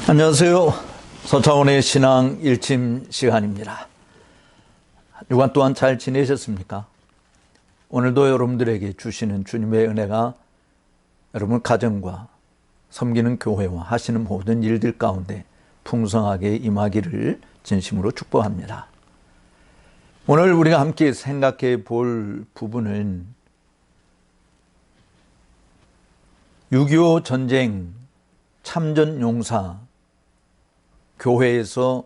안녕하세요. 서창원의 신앙 일침 시간입니다. 주간 동안 잘 지내셨습니까? 오늘도 여러분들에게 주시는 주님의 은혜가 여러분 가정과 섬기는 교회와 하시는 모든 일들 가운데 풍성하게 임하기를 진심으로 축복합니다. 오늘 우리가 함께 생각해 볼 부분은 6.25 전쟁 참전용사 교회에서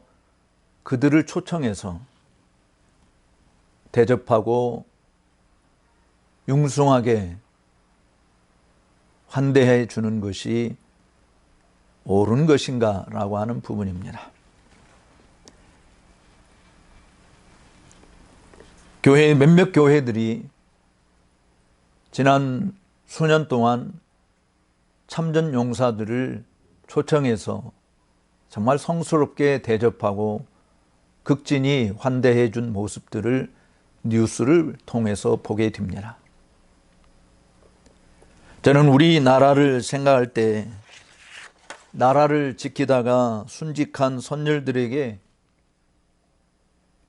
그들을 초청해서 대접하고 융숭하게 환대해 주는 것이 옳은 것인가 라고 하는 부분입니다. 몇몇 교회들이 지난 수년 동안 참전용사들을 초청해서 정말 성스럽게 대접하고 극진히 환대해 준 모습들을 뉴스를 통해서 보게 됩니다. 저는 우리나라를 생각할 때 나라를 지키다가 순직한 선열들에게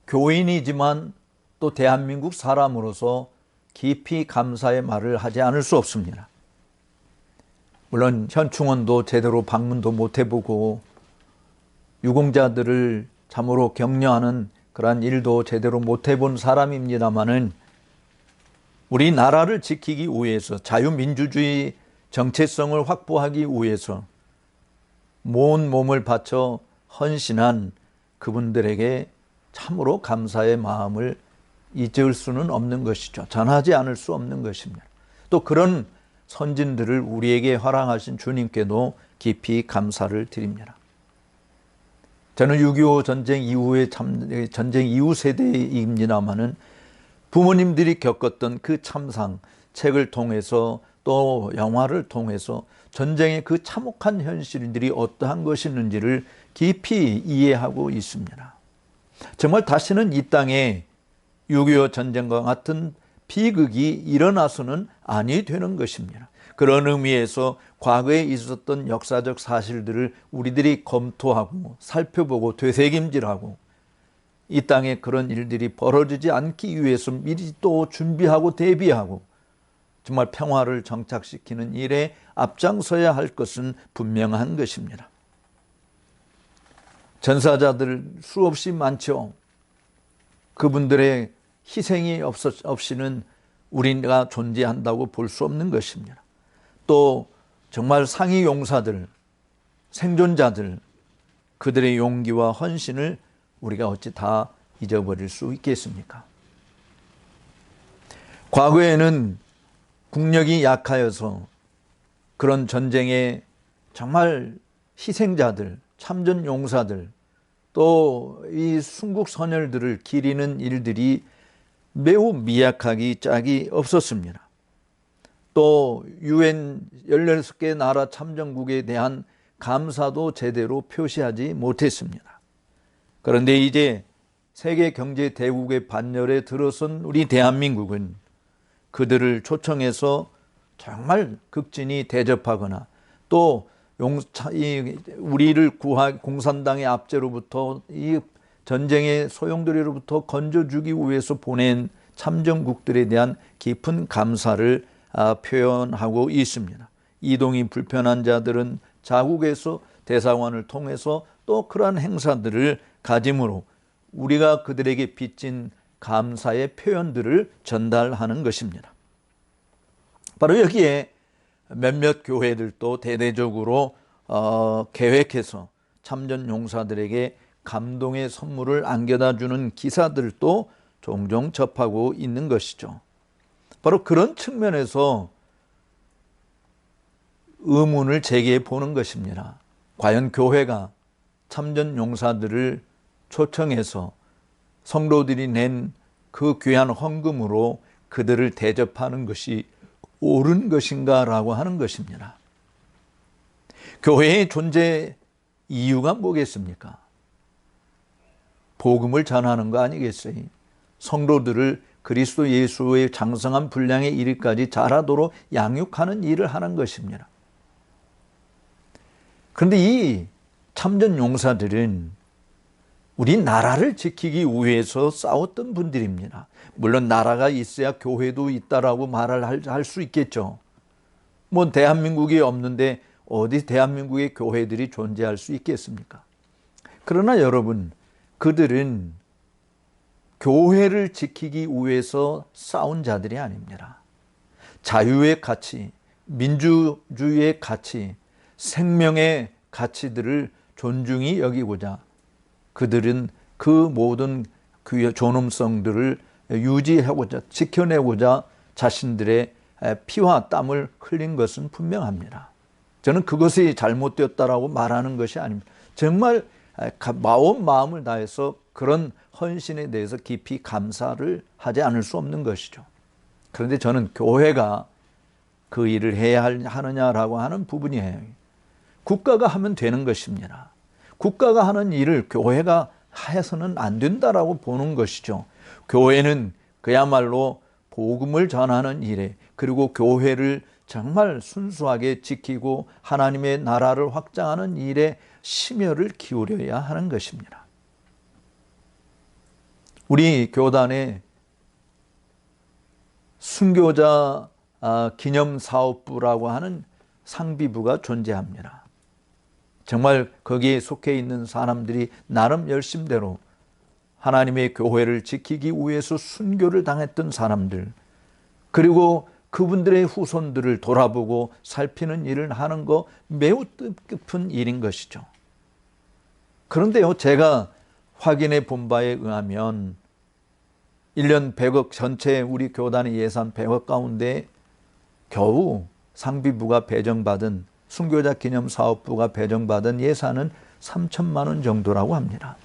교인이지만 또 대한민국 사람으로서 깊이 감사의 말을 하지 않을 수 없습니다. 물론 현충원도 제대로 방문도 못 해보고 유공자들을 참으로 격려하는 그러한 일도 제대로 못 해본 사람입니다마는 우리나라를 지키기 위해서 자유민주주의 정체성을 확보하기 위해서 온 몸을 바쳐 헌신한 그분들에게 참으로 감사의 마음을 잊을 수는 없는 것이죠. 전하지 않을 수 없는 것입니다. 또 그런 선진들을 우리에게 허락하신 주님께도 깊이 감사를 드립니다. 저는 6.25 전쟁 이후의 전쟁 이후 세대입니다마는 부모님들이 겪었던 그 참상, 책을 통해서 또 영화를 통해서 전쟁의 그 참혹한 현실들이 어떠한 것이었는지를 깊이 이해하고 있습니다. 정말 다시는 이 땅에 6.25 전쟁과 같은 비극이 일어나서는 아니 되는 것입니다. 그런 의미에서 과거에 있었던 역사적 사실들을 우리들이 검토하고 살펴보고 되새김질하고 이 땅에 그런 일들이 벌어지지 않기 위해서 미리 또 준비하고 대비하고 정말 평화를 정착시키는 일에 앞장서야 할 것은 분명한 것입니다. 전사자들 수없이 많죠. 그분들의 희생이 없이는 우리가 존재한다고 볼 수 없는 것입니다. 또 정말 상위 용사들, 생존자들, 그들의 용기와 헌신을 우리가 어찌 다 잊어버릴 수 있겠습니까? 과거에는 국력이 약하여서 그런 전쟁에 정말 희생자들, 참전 용사들, 또 이 순국 선열들을 기리는 일들이 매우 미약하기 짝이 없었습니다. 또 UN 16개 나라 참전국에 대한 감사도 제대로 표시하지 못했습니다. 그런데 이제 세계 경제 대국의 반열에 들어선 우리 대한민국은 그들을 초청해서 정말 극진히 대접하거나 또 우리를 공산당의 압제로부터 이 전쟁의 소용돌이로부터 건져주기 위해서 보낸 참전국들에 대한 깊은 감사를 표현하고 있습니다. 이동이 불편한 자들은 자국에서 대사관을 통해서 또 그러한 행사들을 가짐으로 우리가 그들에게 빚진 감사의 표현들을 전달하는 것입니다. 바로 여기에 몇몇 교회들도 대대적으로 계획해서 참전 용사들에게 감동의 선물을 안겨다 주는 기사들도 종종 접하고 있는 것이죠. 바로 그런 측면에서 의문을 제기해 보는 것입니다. 과연 교회가 참전 용사들을 초청해서 성도들이 낸 그 귀한 헌금으로 그들을 대접하는 것이 옳은 것인가 라고 하는 것입니다. 교회의 존재 이유가 뭐겠습니까? 복음을 전하는 거 아니겠어요? 성도들을 그리스도 예수의 장성한 분량에 이르기까지 자라도록 양육하는 일을 하는 것입니다. 그런데 이 참전 용사들은 우리 나라를 지키기 위해서 싸웠던 분들입니다. 물론 나라가 있어야 교회도 있다라고 말을 할 수 있겠죠. 뭐 대한민국이 없는데 어디 대한민국의 교회들이 존재할 수 있겠습니까? 그러나 여러분, 그들은 교회를 지키기 위해서 싸운 자들이 아닙니다. 자유의 가치, 민주주의의 가치, 생명의 가치들을 존중히 여기고자 그들은 그 모든 존엄성들을 유지하고자, 지켜내고자 자신들의 피와 땀을 흘린 것은 분명합니다. 저는 그것이 잘못되었다라고 말하는 것이 아닙니다. 정말 마음을 다해서 그런 헌신에 대해서 깊이 감사를 하지 않을 수 없는 것이죠. 그런데 저는 교회가 그 일을 해야 하느냐라고 하는 부분이에요. 국가가 하면 되는 것입니다. 국가가 하는 일을 교회가 해서는 안 된다라고 보는 것이죠. 교회는 그야말로 복음을 전하는 일에, 그리고 교회를 정말 순수하게 지키고 하나님의 나라를 확장하는 일에 심혈을 기울여야 하는 것입니다. 우리 교단에 순교자 기념사업부라고 하는 상비부가 존재합니다. 정말 거기에 속해 있는 사람들이 나름 열심대로 하나님의 교회를 지키기 위해서 순교를 당했던 사람들, 그리고 그분들의 후손들을 돌아보고 살피는 일을 하는 거 매우 뜻깊은 일인 것이죠. 그런데요, 제가 확인해 본 바에 의하면 1년 100억, 전체 우리 교단의 예산 100억 가운데 겨우 상비부가 배정받은, 순교자 기념사업부가 배정받은 예산은 3천만 원 정도라고 합니다.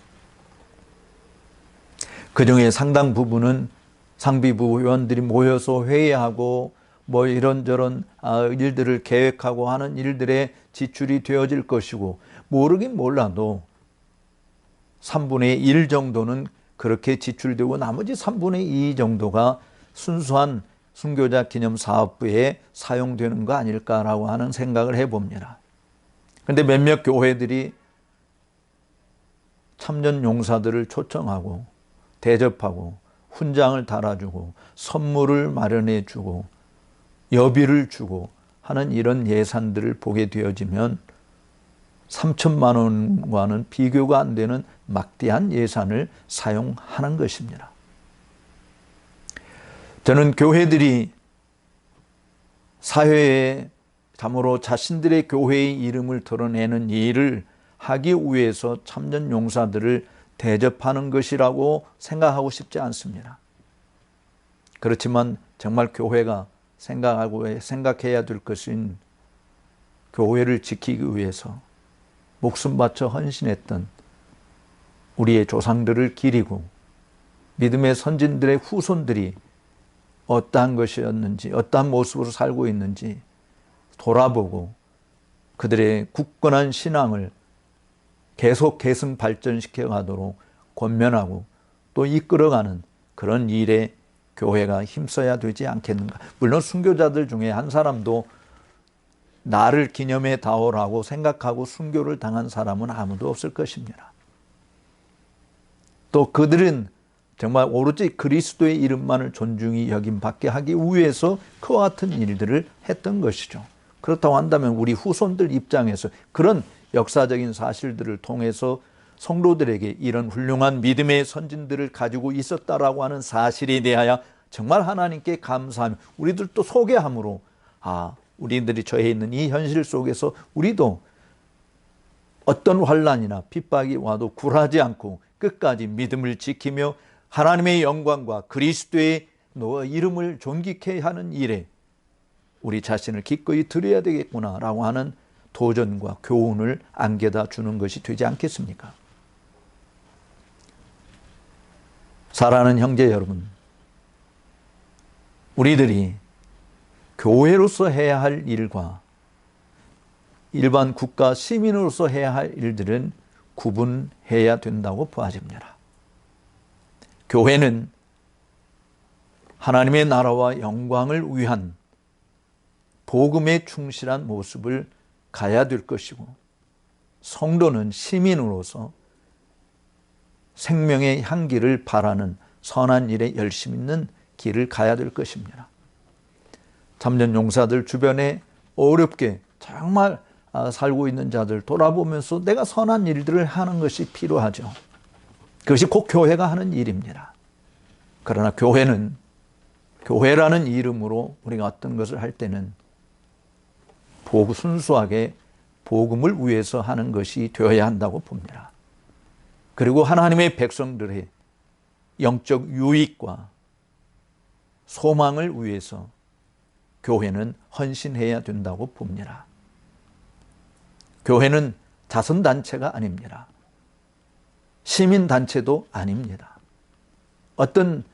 그중에 상당 부분은 상비부 회원들이 모여서 회의하고 뭐 이런저런 일들을 계획하고 하는 일들에 지출이 되어질 것이고, 모르긴 몰라도 3분의 1 정도는 그렇게 지출되고 나머지 3분의 2 정도가 순수한 순교자 기념사업부에 사용되는 거 아닐까라고 하는 생각을 해봅니다. 그런데 몇몇 교회들이 참전 용사들을 초청하고 대접하고 훈장을 달아주고 선물을 마련해 주고 여비를 주고 하는 이런 예산들을 보게 되어지면 3천만 원과는 비교가 안 되는 막대한 예산을 사용하는 것입니다. 저는 교회들이 사회에 참으로 자신들의 교회의 이름을 드러내는 일을 하기 위해서 참전 용사들을 대접하는 것이라고 생각하고 싶지 않습니다. 그렇지만 정말 교회가 생각해야 될 것은 교회를 지키기 위해서 목숨 바쳐 헌신했던 우리의 조상들을 기리고 믿음의 선진들의 후손들이 어떠한 것이었는지, 어떠한 모습으로 살고 있는지 돌아보고 그들의 굳건한 신앙을 계속 계승 발전시켜 가도록 권면하고 또 이끌어가는 그런 일에 교회가 힘써야 되지 않겠는가. 물론 순교자들 중에 한 사람도 나를 기념해 다오라고 생각하고 순교를 당한 사람은 아무도 없을 것입니다. 또 그들은 정말 오로지 그리스도의 이름만을 존중히 여김받게 하기 위해서 그와 같은 일들을 했던 것이죠. 그렇다고 한다면 우리 후손들 입장에서 그런 역사적인 사실들을 통해서 성도들에게 이런 훌륭한 믿음의 선진들을 가지고 있었다라고 하는 사실에 대하여 정말 하나님께 감사하며 우리들도 소개함으로 우리들이 처해 있는 이 현실 속에서 우리도 어떤 환난이나 핍박이 와도 굴하지 않고 끝까지 믿음을 지키며 하나님의 영광과 그리스도의 이름을 존귀케 하는 일에 우리 자신을 기꺼이 드려야 되겠구나라고 하는 도전과 교훈을 안겨다 주는 것이 되지 않겠습니까? 사랑하는 형제 여러분, 우리들이 교회로서 해야 할 일과 일반 국가 시민으로서 해야 할 일들은 구분해야 된다고 보아집니다. 교회는 하나님의 나라와 영광을 위한 복음에 충실한 모습을 가야 될 것이고, 성도는 시민으로서 생명의 향기를 바라는 선한 일에 열심 있는 길을 가야 될 것입니다. 참전 용사들 주변에 어렵게 정말 살고 있는 자들 돌아보면서 내가 선한 일들을 하는 것이 필요하죠. 그것이 곧 교회가 하는 일입니다. 그러나 교회라는 이름으로 우리가 어떤 것을 할 때는 순수하게 복음을 위해서 하는 것이 되어야 한다고 봅니다. 그리고 하나님의 백성들의 영적 유익과 소망을 위해서 교회는 헌신해야 된다고 봅니다. 교회는 자선단체가 아닙니다. 시민단체도 아닙니다. 어떤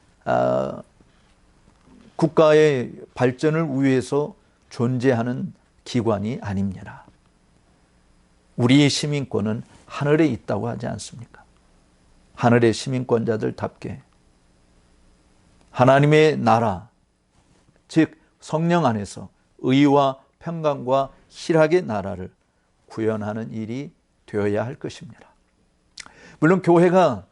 국가의 발전을 위해서 존재하는 기관이 아닙니다. 우리의 시민권은 하늘에 있다고 하지 않습니까? 하늘의 시민권자들답게 하나님의 나라, 즉 성령 안에서 의와 평강과 희락의 나라를 구현하는 일이 되어야 할 것입니다. 물론 교회가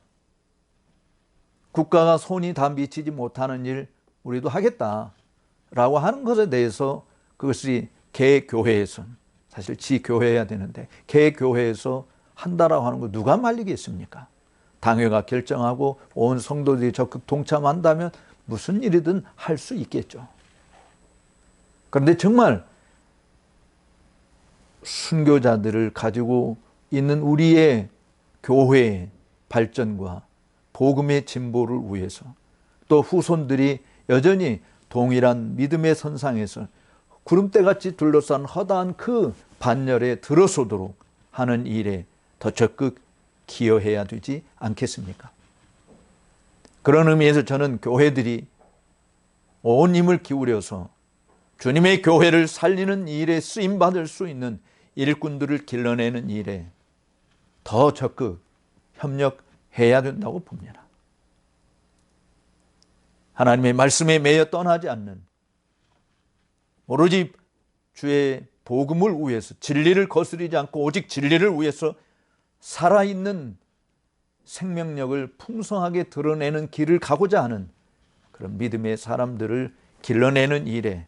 국가가 손이 다 미치지 못하는 일 우리도 하겠다라고 하는 것에 대해서 그것이 개교회에서 사실 지교회해야 되는데 개교회에서 한다라고 하는 거 누가 말리겠습니까? 당회가 결정하고 온 성도들이 적극 동참한다면 무슨 일이든 할 수 있겠죠. 그런데 정말 순교자들을 가지고 있는 우리의 교회의 발전과 복음의 진보를 위해서 또 후손들이 여전히 동일한 믿음의 선상에서 구름대같이 둘러싼 허다한 그 반열에 들어서도록 하는 일에 더 적극 기여해야 되지 않겠습니까? 그런 의미에서 저는 교회들이 온 힘을 기울여서 주님의 교회를 살리는 일에 쓰임받을 수 있는 일꾼들을 길러내는 일에 더 적극 협력해야 된다고 봅니다. 하나님의 말씀에 매여 떠나지 않는 오로지 주의 복음을 위해서 진리를 거스르지 않고 오직 진리를 위해서 살아있는 생명력을 풍성하게 드러내는 길을 가고자 하는 그런 믿음의 사람들을 길러내는 일에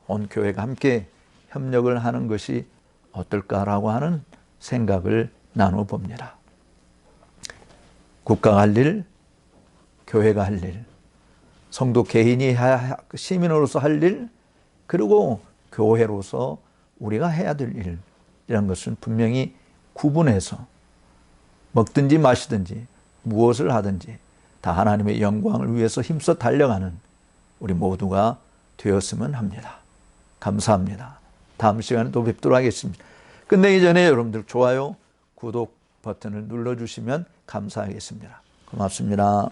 온 교회가 함께 협력을 하는 것이 어떨까라고 하는 생각을 나눠봅니다. 국가가 할 일, 교회가 할 일, 성도 개인이 시민으로서 할 일, 그리고 교회로서 우리가 해야 될 일, 이런 것은 분명히 구분해서 먹든지 마시든지 무엇을 하든지 다 하나님의 영광을 위해서 힘써 달려가는 우리 모두가 되었으면 합니다. 감사합니다. 다음 시간에 또 뵙도록 하겠습니다. 끝내기 전에 여러분들 좋아요, 구독 버튼을 눌러주시면 감사하겠습니다. 고맙습니다.